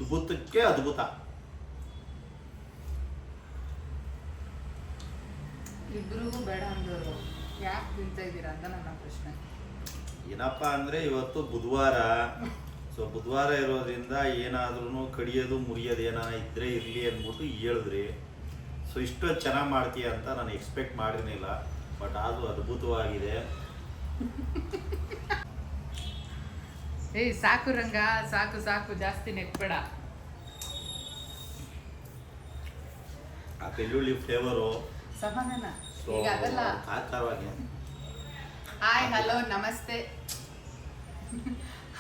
ಅದ್ಭುತಕ್ಕೆ ಅದ್ಭುತ. ಇಬ್ರಿಗೂ ಬೇಡ ಅಂದವರು ಯಾಕೆ ತಿಂತಾ ಇದ್ದೀರಾ ಅಂತ ನನ್ನ ಪ್ರಶ್ನೆ. ಏನಪ್ಪ ಅಂದರೆ ಇವತ್ತು ಬುಧವಾರ. ಸೊ ಬುಧವಾರ ಇರೋದ್ರಿಂದ ಏನಾದ್ರೂ ಕಡಿಯೋದು ಮುರಿಯೋದು ಏನಾರ ಇದ್ದರೆ ಇರಲಿ ಅಂದ್ಬಿಟ್ಟು ಹೇಳಿದ್ರಿ. ಸೊ ಇಷ್ಟು ಚೆನ್ನಾಗಿ ಮಾಡ್ತೀಯ ಅಂತ ನಾನು ಎಕ್ಸ್ಪೆಕ್ಟ್ ಮಾಡಿರಲಿಲ್ಲ. ಬಟ್ ಅದು ಅದ್ಭುತವಾಗಿದೆ. ಏಯ್ ಸಾಕು ರಂಗ, ಸಾಕು ಸಾಕು, ಜಾಸ್ತಿ ನೆಕ್ಬೇಡ. ಆ ಬೆಳ್ಳುಳ್ಳಿ ಫ್ಲೇವರು ಸಮಾಧಾನ ಈಗ ಅದಲ್ಲ. ಆಕಾರವಾಗಿ ಹಾಯ್ ಹಲೋ ನಮಸ್ತೆ.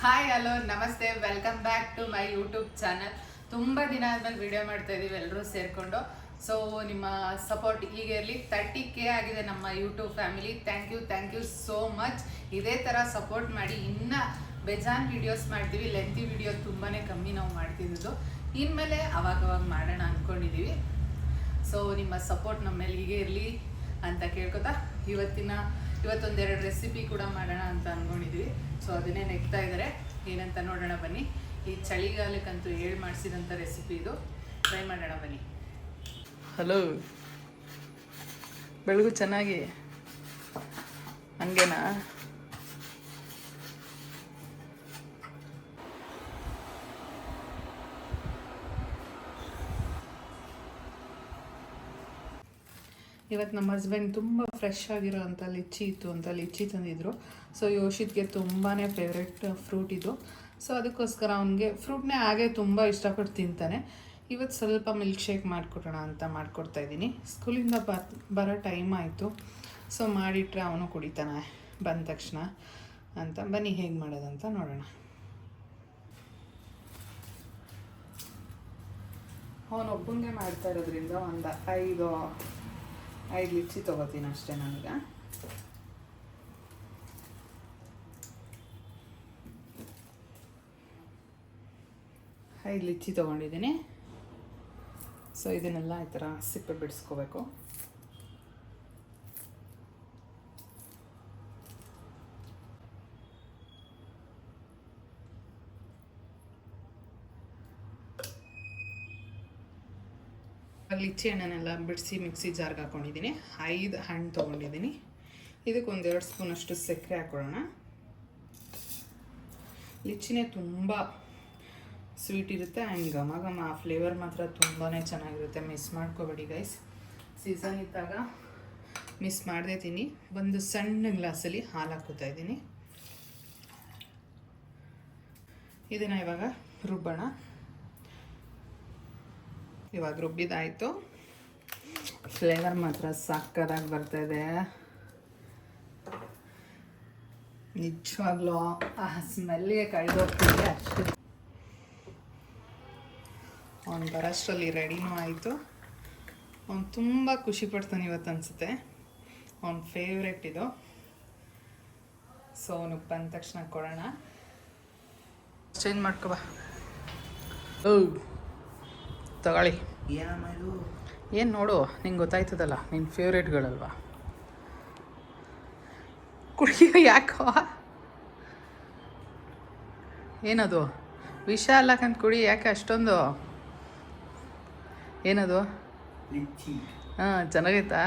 ಹಾಯ್ ಹಲೋ ನಮಸ್ತೆ, welcome back to my YouTube channel. ತುಂಬ ದಿನ ಆದ್ಮೇಲೆ ವಿಡಿಯೋ ಮಾಡ್ತಾ ಇದ್ದೀವಿ ಎಲ್ಲರೂ ಸೇರಿಕೊಂಡು. ಸೊ ನಿಮ್ಮ ಸಪೋರ್ಟ್ ಹೀಗೆ ಇರಲಿ. 30K ಆಗಿದೆ ನಮ್ಮ YouTube family. Thank you so much. ಇದೇ ಥರ ಸಪೋರ್ಟ್ ಮಾಡಿ. ಇನ್ನೂ ಬೇಜಾನ್ ವೀಡಿಯೋಸ್ ಮಾಡ್ತೀವಿ. ಲೆಂತಿ ವಿಡಿಯೋ ತುಂಬಾ ಕಮ್ಮಿ ನಾವು ಮಾಡ್ತಿದ್ದು. ಇನ್ಮೇಲೆ ಅವಾಗವಾಗ ಮಾಡೋಣ ಅಂದ್ಕೊಂಡಿದ್ದೀವಿ. ಸೊ ನಿಮ್ಮ ಸಪೋರ್ಟ್ ನಮ್ಮ ಮೇಲೆ ಹೀಗೆ ಇರಲಿ ಅಂತ ಕೇಳ್ಕೊತಾ ಇವತ್ತೊಂದೆರಡು ರೆಸಿಪಿ ಕೂಡ ಮಾಡೋಣ ಅಂತ ಅಂದ್ಕೊಂಡಿದ್ದೀವಿ. ಸೊ ಅದನ್ನೇ ನೆಕ್ತಾ ಇದ್ದಾರೆ. ಏನಂತ ನೋಡೋಣ ಬನ್ನಿ. ಈ ಚಳಿಗಾಲಕ್ಕಂತೂ ಮಾಡಿಸಿದಂಥ ರೆಸಿಪಿ ಇದು. ಟ್ರೈ ಮಾಡೋಣ ಬನ್ನಿ. ಹಲೋ, ಬೆಳಗು ಚೆನ್ನಾಗಿ ಹಂಗೇನಾ? ಇವತ್ತು ನಮ್ಮ ಹಸ್ಬೆಂಡ್ ತುಂಬ ಫ್ರೆಶ್ ಆಗಿರೋ ಅಂಥ ಲಿಚ್ಚಿ ಇತ್ತು ಅಂತ ಲಿಚ್ಚಿ ತಂದಿದ್ರು. ಸೊ ಯೋಶಿತ್ಗೆ ತುಂಬಾ ಫೇವ್ರೆಟ್ ಫ್ರೂಟ್ ಇದು. ಸೊ ಅದಕ್ಕೋಸ್ಕರ ಅವನಿಗೆ ಫ್ರೂಟ್ನೇ ಹಾಗೆ ತುಂಬ ಇಷ್ಟಪಟ್ಟು ತಿಂತಾನೆ. ಇವತ್ತು ಸ್ವಲ್ಪ ಮಿಲ್ಕ್ ಶೇಕ್ ಮಾಡಿಕೊಡೋಣ ಅಂತ ಮಾಡಿಕೊಡ್ತಾಯಿದ್ದೀನಿ. ಸ್ಕೂಲಿಂದ ಬರೋ ಟೈಮ್ ಆಯಿತು. ಸೊ ಮಾಡಿಟ್ರೆ ಅವನು ಕುಡಿತಾನೆ ಬಂದ ತಕ್ಷಣ ಅಂತ. ಬನ್ನಿ ಹೇಗೆ ಮಾಡೋದಂತ ನೋಡೋಣ. ಅವನೊಬ್ಬಂಗೆ ಮಾಡ್ತಾ ಇರೋದ್ರಿಂದ ಒಂದು 5 ಲಿಚ್ಚಿ ತೊಗೋತೀನಿ ಅಷ್ಟೇ ನನಗೆ. ಐದು ಲಿಚ್ಚಿ ತೊಗೊಂಡಿದ್ದೀನಿ. ಸೊ ಇದನ್ನೆಲ್ಲ ಈ ಥರ ಸಿಪ್ಪೆ ಬಿಡಿಸ್ಕೋಬೇಕು. ಲಿಚ್ಚಿ ಹಣ್ಣನ್ನೆಲ್ಲ ಬಿಡಿಸಿ ಮಿಕ್ಸಿ ಜಾರ್ಗೆ ಹಾಕ್ಕೊಂಡಿದ್ದೀನಿ. 5 ಹಣ್ಣು ತೊಗೊಂಡಿದ್ದೀನಿ. ಇದಕ್ಕೆ 1-2 ಸ್ಪೂನಷ್ಟು ಸಕ್ಕರೆ ಹಾಕ್ಕೊಳ್ಳೋಣ. ಲಿಚ್ಚಿನೇ ತುಂಬ ಸ್ವೀಟ್ ಇರುತ್ತೆ ಆ್ಯಂಡ್ ಘಮ ಆ ಫ್ಲೇವರ್ ಮಾತ್ರ ತುಂಬಾ ಚೆನ್ನಾಗಿರುತ್ತೆ. ಮಿಸ್ ಮಾಡ್ಕೋಬೇಡಿ ಗೈಸ್. ಸೀಸನ್ ಇದ್ದಾಗ ಮಿಸ್ ಮಾಡದೆ ತಿನ್ನಿ. ಒಂದು ಸಣ್ಣ ಗ್ಲಾಸಲ್ಲಿ ಹಾಲು ಹಾಕ್ಕೋತಾ ಇದ್ದೀನಿ. ಇದನ್ನು ಇವಾಗ ರುಬ್ಬೋಣ. ಇವಾಗ ರುಬ್ಬಿದಾಯಿತು. ಫ್ಲೇವರ್ ಮಾತ್ರ ಸಕ್ಕತ್ತಾಗಿ ಬರ್ತಾಯಿದೆ ನಿಜವಾಗ್ಲೂ. ಆ ಸ್ಮೆಲ್ಗೆ ಕಳೆದೋಗ್ತಿದೆ ಅಷ್ಟು. ಅವ್ನು ಬರೋಷ್ಟರಲ್ಲಿ ರೆಡಿನೂ ಆಯಿತು. ಅವ್ನು ತುಂಬ ಖುಷಿ ಪಡ್ತಾನೆ ಇವತ್ತು ಅನಿಸುತ್ತೆ. ಅವ್ನ ಫೇವ್ರೆಟ್ ಇದು. ಸೊ ಅವನು ಬಂದ ತಕ್ಷಣ ಕೊಡೋಣ. ಚೇಂಜ್ ಮಾಡ್ಕೊಬಾ. ತಗೊಳ್ಳಿ. ಏನು ನೋಡು, ನಿಂಗೆ ಗೊತ್ತಾಯ್ತದಲ್ಲ, ನಿನ್ನ ಫೇವ್ರೇಟ್ಗಳಲ್ವಾ. ಕುಡಿಯೋ ಯಾಕೋ? ಏನದು ವಿಷ ಅಲ್ಲಕಂತ ಕುಡಿ. ಯಾಕೆ ಅಷ್ಟೊಂದು? ಏನದು? ಹಾಂ, ಚೆನ್ನಾಗೈತಾ?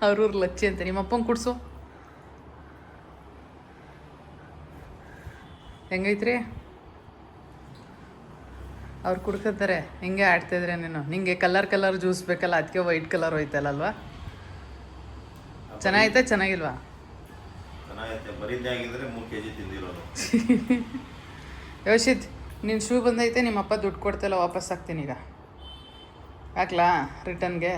ಅವ್ರೂರು ಲಚ್ಚಿ ಅಂತ. ನಿಮ್ಮಪ್ಪಂಗೆ ಕುಡ್ಸು. ಹೆಂಗೈತ್ರಿ? ಅವ್ರು ಕುಡ್ಕೊತಾರೆ. ಹಿಂಗೆ ಆಡ್ತಿದ್ರೆ ನೀನು. ನಿಂಗೆ ಕಲರ್ ಜ್ಯೂಸ್ ಬೇಕಲ್ಲ, ಅದಕ್ಕೆ ವೈಟ್ ಕಲರ್ ಹೋಯ್ತಲ್ಲಲ್ವಾ? ಚೆನ್ನಾಗೈತೆ ಚೆನ್ನಾಗಿಲ್ವಾ? ಯೋಶಿತ್, ನಿನ್ನ ಶೂ ಬಂದೈತೆ. ನಿಮ್ಮಪ್ಪ ದುಡ್ಡು ಕೊಡ್ತಲ್ಲ, ವಾಪಸ್ ಹಾಕ್ತೀನಿ ಈಗ. ಹಾಕ್ಲಾ ರಿಟರ್ನ್ಗೆ?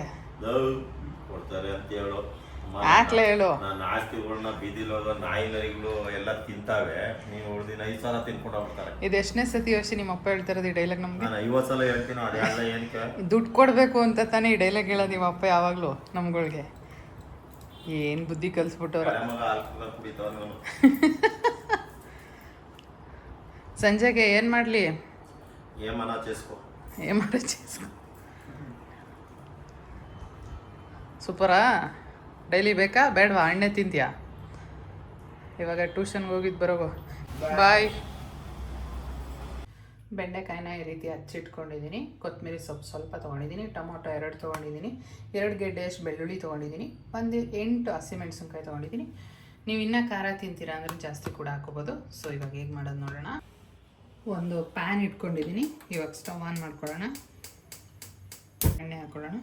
ಹಾಕ್ಲಾ ಹೇಳು. ಆಸ್ತಿಗಳನ್ನ ಬೀದಿಲೋಗ ನಾಯಿ ನರಿಗಳು ಎಲ್ಲ ತಿಂತಾವೆ. ನೀವು ಉಳಿದಿನ 5 ಸಲ ತಿನ್ಕೊಂಡು ಹೋಗ್ತಾರೆ. ಇದು ಎಷ್ಟನೇ ಸತಿ ಯೋಶಿ ನಿಮ್ಮಪ್ಪ ಹೇಳ್ತಿರೋದು ಈ ಡೈಲಾಗ್ ನಮ್ಗೆ? 50 ಸಲ ಹೇಳ್ತೀನೋ ಅದೆಲ್ಲ ಏನಕ್ಕೆ? ದುಡ್ಡು ಕೊಡಬೇಕು ಅಂತ ತಾನೇ ಈ ಡೈಲಾಗ್ ಹೇಳೋದು ನಿಮ್ಮಪ್ಪ ಯಾವಾಗಲೂ ನಮ್ಗಳಿಗೆ. ಏನು ಬುದ್ಧಿ ಕಲಿಸ್ಬಿಟ್ಟವ್ರ. ಸಂಜೆಗೆ ಏನು ಮಾಡಲಿ? ఏమన్నా చేసుకో. ಸೂಪರಾ? ಡೈಲಿ ಬೇಕಾ ಬೇಡವಾ? ಹಣ್ಣೆ ತಿಂತೀಯಾ? ಇವಾಗ ಟ್ಯೂಷನ್ಗೆ ಹೋಗಿದ್ದು ಬರೋಗು. ಬಾಯ್. ಬೆಂಡೆಕಾಯಿನ ಈ ರೀತಿ ಹಚ್ಚಿಟ್ಕೊಂಡಿದ್ದೀನಿ. ಕೊತ್ತಂಬರಿ ಸೊಪ್ಪು ಸ್ವಲ್ಪ ತೊಗೊಂಡಿದ್ದೀನಿ. ಟೊಮೊಟೊ 2 ತೊಗೊಂಡಿದ್ದೀನಿ. 2 ಗೆಡ್ಡೆಯಷ್ಟು ಬೆಳ್ಳುಳ್ಳಿ ತೊಗೊಂಡಿದ್ದೀನಿ. 8 ಹಸಿಮೆಣಸಿನ್ಕಾಯಿ ತೊಗೊಂಡಿದ್ದೀನಿ. ನೀವು ಇನ್ನೂ ಖಾರ ತಿಂತೀರಾ ಅಂದರೆ ಜಾಸ್ತಿ ಕೂಡ ಹಾಕೋಬೋದು. ಸೊ ಇವಾಗ ಹೇಗೆ ಮಾಡೋದು ನೋಡೋಣ. ಒಂದು ಪ್ಯಾನ್ ಇಟ್ಕೊಂಡಿದ್ದೀನಿ. ಇವಾಗ ಸ್ಟವ್ ಆನ್ ಮಾಡ್ಕೊಳ್ಳೋಣ. ಎಣ್ಣೆ ಹಾಕ್ಕೊಳ್ಳೋಣ.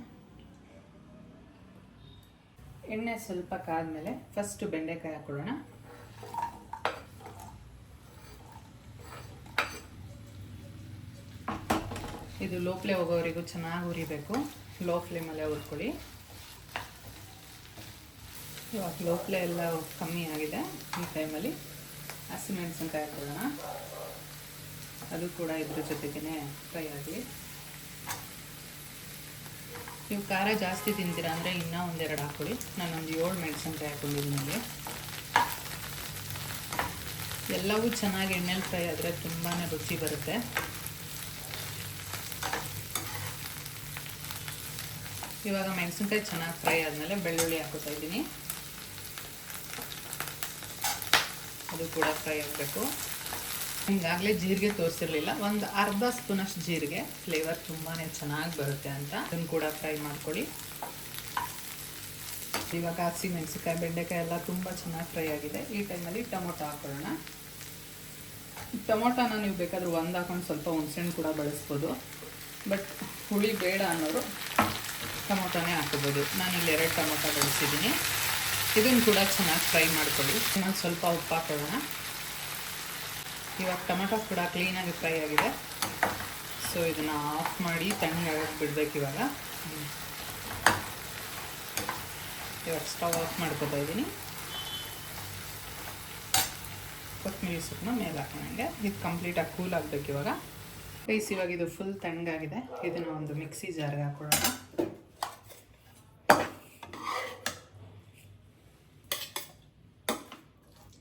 ಎಣ್ಣೆ ಸ್ವಲ್ಪ ಕಾದ್ಮೇಲೆ ಫಸ್ಟ್ ಬೆಂಡೆಕಾಯಿ ಹಾಕ್ಕೊಳ್ಳೋಣ. ಇದು ಲೋ ಫ್ಲೇಮ್ ಹೋಗೋವರೆಗೂ ಚೆನ್ನಾಗಿ ಹುರಿಬೇಕು. ಲೋ ಫ್ಲೇಮಲ್ಲೇ ಹುರ್ಕೊಳ್ಳಿ. ಇವಾಗ ಲೋ ಫ್ಲೇಮ್ ಎಲ್ಲ ಕಮ್ಮಿ ಆಗಿದೆ. ಈ ಟೈಮಲ್ಲಿ ಹಸಿಮೆಣಸಿನ್ಕಾಯಿ ಹಾಕೊಳ್ಳೋಣ. ಅದು ಕೂಡ ಇದ್ರ ಜೊತೆಗೇ ಫ್ರೈ ಆಗಲಿ. ನೀವು ಖಾರ ಜಾಸ್ತಿ ತಿಂತೀರಾ ಅಂದರೆ ಇನ್ನೂ 1-2 ಹಾಕ್ಕೊಳ್ಳಿ. ನಾನೊಂದು 7 ಮೆಣಸಿನ್ಕಾಯಿ ಹಾಕ್ಕೊಂಡಿದ್ದೀನಿ ನಿಮಗೆ. ಎಲ್ಲವೂ ಚೆನ್ನಾಗಿ ಎಣ್ಣೆಲಿ ಫ್ರೈ ಆದರೆ ತುಂಬಾ ರುಚಿ ಬರುತ್ತೆ. ಇವಾಗ ಮೆಣಸಿನ್ಕಾಯಿ ಚೆನ್ನಾಗಿ ಫ್ರೈ ಆದಮೇಲೆ ಬೆಳ್ಳುಳ್ಳಿ ಹಾಕೋತಾ ಇದ್ದೀನಿ. ಅದು ಕೂಡ ಫ್ರೈ ಆಗಬೇಕು. ಈಗಾಗಲೇ ಜೀರಿಗೆ ತೋರಿಸಿರಲಿಲ್ಲ. ಒಂದು ಅರ್ಧ ಸ್ಪೂನಷ್ಟು ಜೀರಿಗೆ, ಫ್ಲೇವರ್ ತುಂಬಾ ಚೆನ್ನಾಗಿ ಬರುತ್ತೆ ಅಂತ. ಅದನ್ನು ಕೂಡ ಫ್ರೈ ಮಾಡ್ಕೊಳ್ಳಿ. ಇವಾಗ ಹಸಿಮೆಣಸಿನ್ಕಾಯಿ ಬೆಂಡೆಕಾಯಿ ಎಲ್ಲ ತುಂಬ ಚೆನ್ನಾಗಿ ಫ್ರೈ ಆಗಿದೆ. ಈ ಟೈಮಲ್ಲಿ ಟೊಮೊಟೊ ಹಾಕ್ಕೊಳ್ಳೋಣ. ಟೊಮೊಟೊನ ನೀವು ಬೇಕಾದರೂ ಒಂದು ಹಾಕೊಂಡು ಸ್ವಲ್ಪ ಹುಣಸೆಹಣ್ಣು ಕೂಡ ಬಳಸ್ಬೋದು. ಬಟ್ ಹುಳಿ ಬೇಡ ಅನ್ನೋರು ಟೊಮೊಟೊನೇ ಹಾಕೋಬೋದು. ನಾನಿಲ್ಲಿ 2 ಟೊಮೊಟೊ ಬಳಸಿದ್ದೀನಿ. ಇದನ್ನು ಕೂಡ ಚೆನ್ನಾಗಿ ಫ್ರೈ ಮಾಡ್ಕೊಳ್ಳಿ. ಇನ್ನೊಂದು ಸ್ವಲ್ಪ ಉಪ್ಪು ಹಾಕೊಳ್ಳೋಣ. ಇವಾಗ ಟೊಮೊಟೊ ಕೂಡ ಕ್ಲೀನಾಗಿ ಫ್ರೈ ಆಗಿದೆ. ಸೊ ಇದನ್ನು ಆಫ್ ಮಾಡಿ ತಣ್ಣಗಾಗಕ್ಕೆ ಬಿಡಬೇಕು. ಇವಾಗ ಸ್ಟವ್ ಆಫ್ ಮಾಡ್ಕೊತಾ ಇದ್ದೀನಿ. ಕೊತ್ತಂಬರಿ ಸೊಪ್ಪನ್ನ ಮೇಲೆ ಹಾಕೋಣಂಗೆ. ಇದು ಕಂಪ್ಲೀಟಾಗಿ ಕೂಲ್ ಆಗಬೇಕು. ಇವಾಗ ರೈಸ್ ಇವಾಗ ಇದು ಫುಲ್ ತಣ್ಣಗಾಗಿದೆ. ಇದನ್ನು ಒಂದು ಮಿಕ್ಸಿ ಜಾರ್ಗೆ ಹಾಕೊಳ್ಳೋಣ.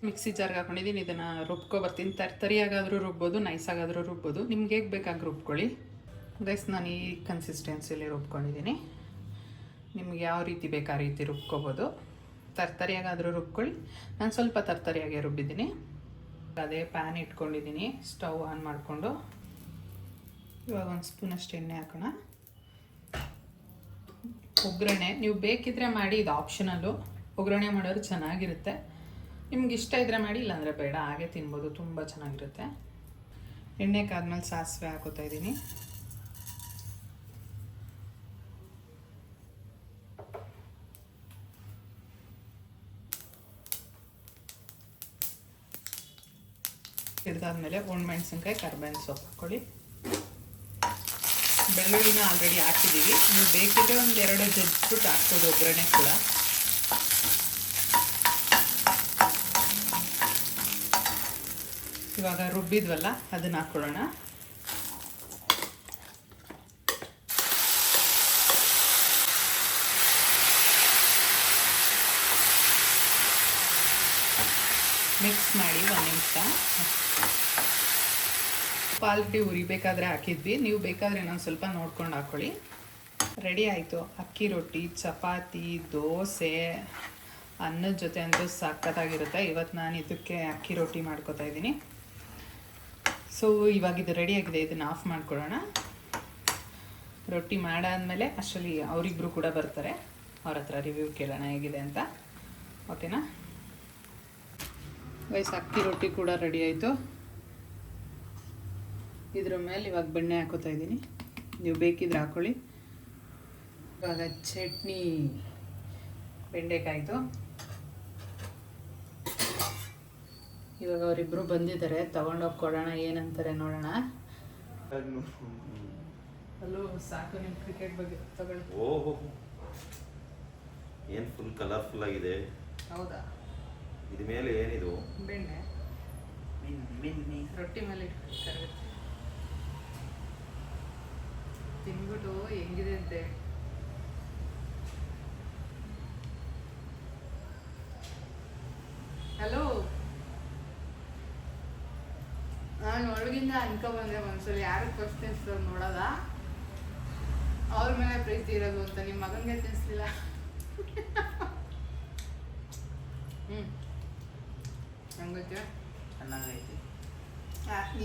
ಮಿಕ್ಸಿ ಜಾರ್ಗೆ ಹಾಕೊಂಡಿದ್ದೀನಿ. ಇದನ್ನು ರುಬ್ಕೊಬರ್ತೀನಿ. ತರಿಯಾಗಾದರೂ ರುಬ್ಬೋದು, ನೈಸಾಗಾದರೂ ರುಬ್ಬೋದು. ನಿಮ್ಗೆ ಹೇಗೆ ಬೇಕಾಗಿ ರುಬ್ಕೊಳ್ಳಿ. ರೈಸ್ ನಾನು ಈ ಕನ್ಸಿಸ್ಟೆನ್ಸಿಯಲ್ಲಿ ರುಬ್ಕೊಂಡಿದ್ದೀನಿ. ನಿಮ್ಗೆ ಯಾವ ರೀತಿ ಬೇಕು ಆ ರೀತಿ ರುಬ್ಕೊಬೋದು. ತರಿಯಾಗಾದರೂ ರುಬ್ಕೊಳ್ಳಿ. ನಾನು ಸ್ವಲ್ಪ ತರಿಯಾಗೆ ರುಬ್ಬಿದ್ದೀನಿ. ಅದೇ ಪ್ಯಾನ್ ಇಟ್ಕೊಂಡಿದ್ದೀನಿ. ಸ್ಟವ್ ಆನ್ ಮಾಡಿಕೊಂಡು ಇವಾಗ 1 ಸ್ಪೂನಷ್ಟು ಎಣ್ಣೆ ಹಾಕೋಣ. ಒಗ್ಗರಣೆ ನೀವು ಬೇಕಿದ್ರೆ ಮಾಡಿ. ಇದು ಆಪ್ಷನಲ್ಲು. ಒಗ್ಗರಣೆ ಮಾಡೋರು ಚೆನ್ನಾಗಿರುತ್ತೆ. ನಿಮ್ಗೆ ಇಷ್ಟ ಇದ್ದರೆ ಮಾಡಿ, ಇಲ್ಲಾಂದರೆ ಬೇಡ, ಹಾಗೆ ತಿನ್ಬೋದು. ತುಂಬ ಚೆನ್ನಾಗಿರುತ್ತೆ. ಎಣ್ಣೆ ಕಾದ್ಮೇಲೆ ಸಾಸಿವೆ ಹಾಕೋತಾ ಇದ್ದೀನಿ. ಹಿಡ್ದಾದ್ಮೇಲೆ ಒಣಮೆಣಸಿನ್ಕಾಯಿ, ಕರಿಬೇವಿನ ಸೊಪ್ಪು ಹಾಕ್ಕೊಳ್ಳಿ. ಬೆಳ್ಳುಳ್ಳಿನ ಆಲ್ರೆಡಿ ಹಾಕಿದ್ದೀವಿ. ನೀವು ಬೇಕಿದ್ರೆ 1-2 ಜಜ್ಜಿಬಿಟ್ಟು ಹಾಕ್ಬೋದು ಒಗ್ಗರಣೆ ಕೂಡ. ಇವಾಗ ರುಬ್ಬಿದ್ವಲ್ಲ ಅದನ್ನು ಹಾಕ್ಕೊಳ್ಳೋಣ. ಮಿಕ್ಸ್ ಮಾಡಿ 1 ನಿಮಿಷ. ಆಲ್ರೆಡಿ ಉರಿಬೇಕಾದ್ರೆ ಹಾಕಿದ್ವಿ. ನೀವು ಬೇಕಾದರೆ ಇನ್ನೊಂದು ಸ್ವಲ್ಪ ನೋಡ್ಕೊಂಡು ಹಾಕ್ಕೊಳ್ಳಿ. ರೆಡಿ ಆಯಿತು. ಅಕ್ಕಿ ರೊಟ್ಟಿ, ಚಪಾತಿ, ದೋಸೆ, ಅನ್ನದ ಜೊತೆ ಅಂತೂ ಸಖತ್ತಾಗಿರುತ್ತೆ. ಇವತ್ತು ನಾನು ಇದಕ್ಕೆ ಅಕ್ಕಿ ರೊಟ್ಟಿ ಮಾಡ್ಕೊತಾ ಇದ್ದೀನಿ. ಸೊ ಇವಾಗ ಇದು ರೆಡಿಯಾಗಿದೆ. ಇದನ್ನು ಆಫ್ ಮಾಡ್ಕೊಳ್ಳೋಣ. ರೊಟ್ಟಿ ಮಾಡಾದ್ಮೇಲೆ ಅಷ್ಟರಲ್ಲಿ ಅವರಿಬ್ಬರು ಕೂಡ ಬರ್ತಾರೆ. ಅವ್ರ ಹತ್ರ ರಿವ್ಯೂ ಕೇಳೋಣ ಹೇಗಿದೆ ಅಂತ. ಓಕೆನಾ ಗೈಸ್? ಅಕ್ಕಿ ರೊಟ್ಟಿ ಕೂಡ ರೆಡಿ ಆಯಿತು. ಇದ್ರ ಮೇಲೆ ಇವಾಗ ಬೆಣ್ಣೆ ಹಾಕೋತಾ ಇದ್ದೀನಿ. ನೀವು ಬೇಕಿದ್ರೆ ಹಾಕ್ಕೊಳ್ಳಿ. ಇವಾಗ ಚಟ್ನಿ ಬೆಂಡೆಕಾಯ್ತು. ಇವಾಗ ಅವರಿಬ್ಬರು ಬಂದಿದ್ದಾರೆ. ತಗೊಂಡೋಗಿ ಕೊಡೋಣ, ಏನಂತಾರೆ ನೋಡೋಣ. ಅಲ್ಲೂ ಸಾಕು ನಿಮ್ಮ ಕ್ರಿಕೆಟ್ ಬಗ್ಗೆ ತಗೊಳ್ಳಿ. ಓಹೋ, ಏನು ಫುಲ್ ಕಲರ್ಫುಲ್ ಆಗಿದೆ. ಹೌದಾ? ಇದ ಮೇಲೆ ಏನಿದು? ಬೆಣ್ಣೆ. ರೊಟ್ಟಿ ಮೇಲೆ ಇಟ್ಬಿಡ್ತಾರೆ. ತಿನ್ಬಿಟ್ಟು ಹೆಂಗಿದೆ ಅಂತೆ. ಹಲೋ, ನಾನು ಒಳಗಿಂದ ಅನ್ಕೊ ಬಂದೆ ಒಂದ್ಸಲ ಯಾರಿಗೆ ಫಸ್ಟ್ ತಿನ್ಸೋದು ನೋಡೋದ, ಅವ್ರ ಮೇಲೆ ಪ್ರೀತಿ ಇರೋದು ಅಂತ. ನಿಮ್ಮ ಮಗನಿಗೆ ತಿನ್ಸ್ಲಿಲ್ಲ. ಹಂಗೈತೆ, ಚೆನ್ನಾಗೈತಿ.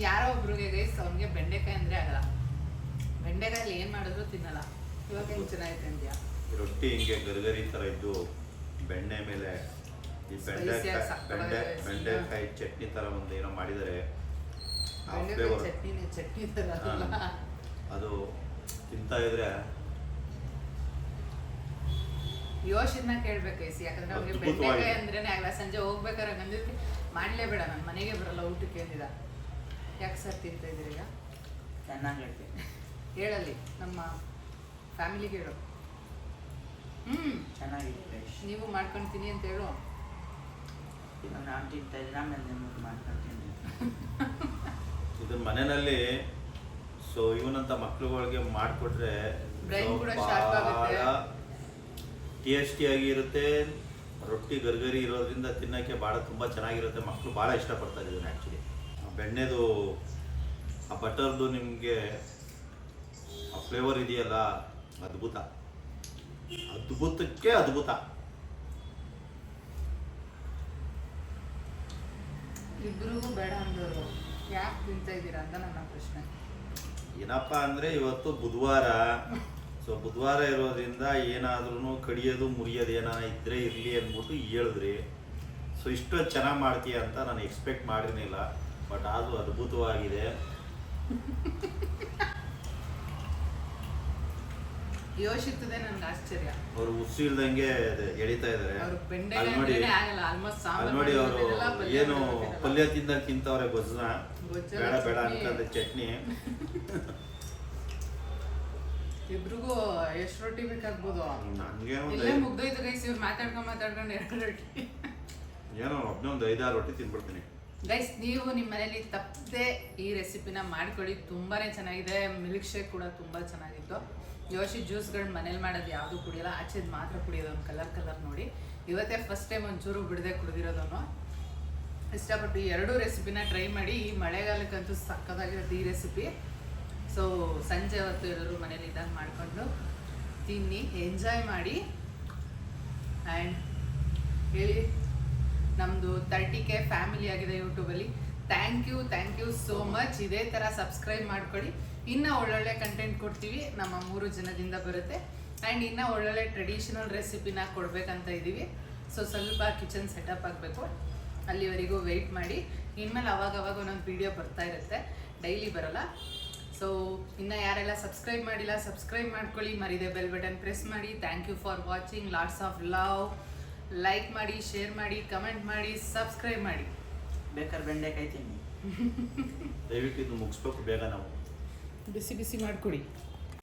ಯಾರೋ ಒಬ್ರಿಗೆ ಗೈಸ್ ಅವ್ನಿಗೆ ಬೆಂಡೆಕಾಯಿ ಅಂದರೆ ಆಗಲ್ಲ. ಬೆಂಡೆಕಾಯಲ್ಲಿ ಏನು ಮಾಡಿದ್ರು ತಿನ್ನಲ್ಲ. ಇವಾಗ ಹೆಂಗೆ ಚೆನ್ನಾಗೈತೆ ಅಂದ್ಯಾ? ಈ ರೊಟ್ಟಿ ಹಿಂಗೆ ಗರ್ಗರಿ ಥರ ಇದ್ದು ಬೆಣ್ಣೆ ಮೇಲೆ ಈ ಬೆಂಡೆಕಾಯಿ ಚಟ್ನಿ ಥರ ಒಂದು ಏನೋ ಮಾಡಿದರೆ ಚಟ್ನಿ ಥರ ಅಲ್ಲ. ಅದು ತಿಂತಾ ಇದ್ರೆ ಯೋಶಿನ ಕೇಳ್ಬೇಕು ಗೈಸ್, ಯಾಕಂದ್ರೆ ಅವ್ರಿಗೆ ಬೆಂಡೆಕಾಯಿ ಅಂದ್ರೇನೆ ಆಗಲ್ಲ. ಸಂಜೆ ಹೋಗ್ಬೇಕಾರೆ ಹಂಗಂದಿರ್ತಿ ಮಾಡಲೇಬೇಡ, ನನ್ನ ಮನೆಗೆ ಬರಲ್ಲ ಊಟಕ್ಕೆ ಅಂದಿದ. ಯಾಕೆ ಸರ್ ತಿಂತಾ ಇದ್ದೀರಿ ಈಗ? ಚೆನ್ನಾಗಿ ಹೇಳಲ್ಲಿ ನಮ್ಮ ಫ್ಯಾಮಿಲಿಗೆ ಹೇಳು. ಚೆನ್ನಾಗಿದೆ. ನೀವು ಮಾಡ್ಕೊಳ್ತೀನಿ ಅಂತ ಹೇಳು. ನಾನು ತಿಂತಾ ಇದ್ರೆ ಆಮೇಲೆ ನಿಮಗೆ ಮಾಡ್ಕೊಳ್ತೀನಿ. ಇದನ್ನ ಮನೆಯಲ್ಲಿ ಸೊ ಇವನಂತ ಮಕ್ಳುಗಳಿಗೆ ಮಾಡಿಕೊಟ್ರೆ ಬ್ರೈನ್ ಕೂಡ ಶಾರ್ಪ್ ಆಗುತ್ತೆ, ಟೇಸ್ಟಿಯಾಗಿ ಇರುತ್ತೆ. ರೊಟ್ಟಿ ಗರ್ಗರಿ ಇರೋದ್ರಿಂದ ತಿನ್ನೋಕ್ಕೆ ಭಾಳ ತುಂಬ ಚೆನ್ನಾಗಿರುತ್ತೆ. ಮಕ್ಕಳು ಭಾಳ ಇಷ್ಟಪಡ್ತಾರೆ ಇದನ್ನು. ಆ್ಯಕ್ಚುಲಿ ಬೆಣ್ಣೆದು ಆ ಬಟರ್ದು ನಿಮಗೆ ಆ ಫ್ಲೇವರ್ ಇದೆಯಲ್ಲ, ಅದ್ಭುತ, ಅದ್ಭುತಕ್ಕೆ ಅದ್ಭುತ. ಇಬ್ರಿಗೂ ಬೇಡ ಅಂದವರು ಯಾಕೆ ತಿಂತಾ ಇದ್ದೀರಾ ಅಂತ ನನ್ನ ಪ್ರಶ್ನೆ. ಏನಪ್ಪ ಅಂದರೆ ಇವತ್ತು ಬುಧವಾರ, ಸೊ ಬುಧವಾರ ಇರೋದ್ರಿಂದ ಏನಾದ್ರೂ ಕಡಿಯೋದು ಮುರಿಯೋದು ಏನಾರ ಇದ್ದರೆ ಇರಲಿ ಅಂದ್ಬಿಟ್ಟು ಹೇಳಿದ್ರಿ. ಸೊ ಇಷ್ಟೊಂದು ಚೆನ್ನಾಗಿ ಮಾಡ್ತೀಯ ಅಂತ ನಾನು ಎಕ್ಸ್ಪೆಕ್ಟ್ ಮಾಡಿರಲಿಲ್ಲ, ಬಟ್ ಅದು ಅದ್ಭುತವಾಗಿದೆ. ಯೋಚಿಸುತ್ತದೆ ನನಗೆ ಆಶ್ಚರ್ಯ. ಅವರು ಉಸಿಲ್ದಂಗೆ ಎಳಿತಾ ಇದ್ದಾರೆ. ಅಲ್ಲಿ ನೋಡಿ, ಅಲ್ಲಿ ನೋಡಿ ಅವರು ಏನು ಪಲ್ಯ ತಿಂತವ್ರೆ, ಗೊಜ್ಜನ ಬೇಡ ಬೇಡ ಅನ್ಕೊಂಡೆ ಚಟ್ನಿ. ಇಬ್ರಿಗೂ ಎಷ್ಟು ರೊಟ್ಟಿ ಬೇಕಾಗ್ಬೋದು? ನನಗೆ ಇಲ್ಲೇ ಮುಗ್ದೋಯ್ತು ಗೈಸ್, ಇವ್ರು ಮಾತಾಡ್ಕೊಂಡು 2 ರೊಟ್ಟಿ ಏನೋ ಒಬ್ಬನೇ ಒಂದು 5-6 ರೊಟ್ಟಿ ತಿನ್ಬಿಡ್ತೀನಿ. ಗೈಸ್, ನೀವು ನಿಮ್ಮ ಮನೇಲಿ ತಪ್ಪದೆ ಈ ರೆಸಿಪಿನ ಮಾಡ್ಕೊಳ್ಳಿ, ತುಂಬಾ ಚೆನ್ನಾಗಿದೆ. ಮಿಲ್ಕ್ ಶೇಕ್ ಕೂಡ ತುಂಬ ಚೆನ್ನಾಗಿತ್ತು. ಯೋಶಿ ಜ್ಯೂಸ್ಗಳು ಮನೇಲಿ ಮಾಡೋದು ಯಾವುದು ಕುಡಿಯೋಲ್ಲ, ಆಚೆದು ಮಾತ್ರ ಕುಡಿಯೋದು. ಒಂದು ಕಲರ್ ನೋಡಿ, ಇವತ್ತೇ ಫಸ್ಟ್ ಟೈಮ್ ಒಂಚೂರು ಬಿಡದೆ ಕುಡಿದಿರೋದನ್ನು. ಇಷ್ಟಪಟ್ಟು ಈ 2 ರೆಸಿಪಿನ ಟ್ರೈ ಮಾಡಿ. ಈ ಮಳೆಗಾಲಕ್ಕಂತೂ ಸಕ್ಕತ್ತಾಗಿರುತ್ತೆ ಈ ರೆಸಿಪಿ. ಸೊ ಸಂಜೆ ಹೊತ್ತು ಎಲ್ಲರೂ ಮನೇಲಿ ಇದ್ದಾಗ ಮಾಡಿಕೊಂಡು ತಿನ್ನಿ, ಎಂಜಾಯ್ ಮಾಡಿ. ಆ್ಯಂಡ್ ಹೇಳಿ, ನಮ್ಮದು 30K ಫ್ಯಾಮಿಲಿ ಆಗಿದೆ ಯೂಟ್ಯೂಬಲ್ಲಿ. Thank you so much. ಇದೇ ಥರ ಸಬ್ಸ್ಕ್ರೈಬ್ ಮಾಡ್ಕೊಳ್ಳಿ. ಇನ್ನೂ ಒಳ್ಳೊಳ್ಳೆ ಕಂಟೆಂಟ್ ಕೊಡ್ತೀವಿ, ನಮ್ಮ 3 ಜನದಿಂದ ಬರುತ್ತೆ. ಆ್ಯಂಡ್ ಇನ್ನೂ ಒಳ್ಳೊಳ್ಳೆ ಟ್ರೆಡಿಷನಲ್ ರೆಸಿಪಿನ ಕೊಡಬೇಕಂತ ಇದ್ದೀವಿ. ಸೊ ಸ್ವಲ್ಪ ಕಿಚನ್ ಸೆಟಪ್ ಆಗಬೇಕು, ಅಲ್ಲಿವರೆಗೂ ವೆಯ್ಟ್ ಮಾಡಿ. ಇನ್ಮೇಲೆ ಅವಾಗ ಒಂದೊಂದು ವೀಡಿಯೋ ಬರ್ತಾ ಇರುತ್ತೆ, ಡೈಲಿ ಬರೋಲ್ಲ. ಸೊ ಇನ್ನು ಯಾರೆಲ್ಲ ಸಬ್ಸ್ಕ್ರೈಬ್ ಮಾಡಿಲ್ಲ, ಸಬ್ಸ್ಕ್ರೈಬ್ ಮಾಡ್ಕೊಳ್ಳಿ, ಮರಿದೆ ಬೆಲ್ ಬಟನ್ ಪ್ರೆಸ್ ಮಾಡಿ. Thank you for watching. Lots of love. Like ಮಾಡಿ, ಶೇರ್ ಮಾಡಿ, ಕಮೆಂಟ್ ಮಾಡಿ, ಸಬ್ಸ್ಕ್ರೈಬ್ ಮಾಡಿ. ಬೇಕಾದ್ರೆ ಬೆಂಡೆಕಾಯಿ ತಿನ್ನಿ. ದಯವಿಟ್ಟು ಇದು ಮುಗಿಸ್ಬೇಕು ಬೇಗ ನಾವು. ಬಿಸಿ ಮಾಡ್ಕೊಡಿ.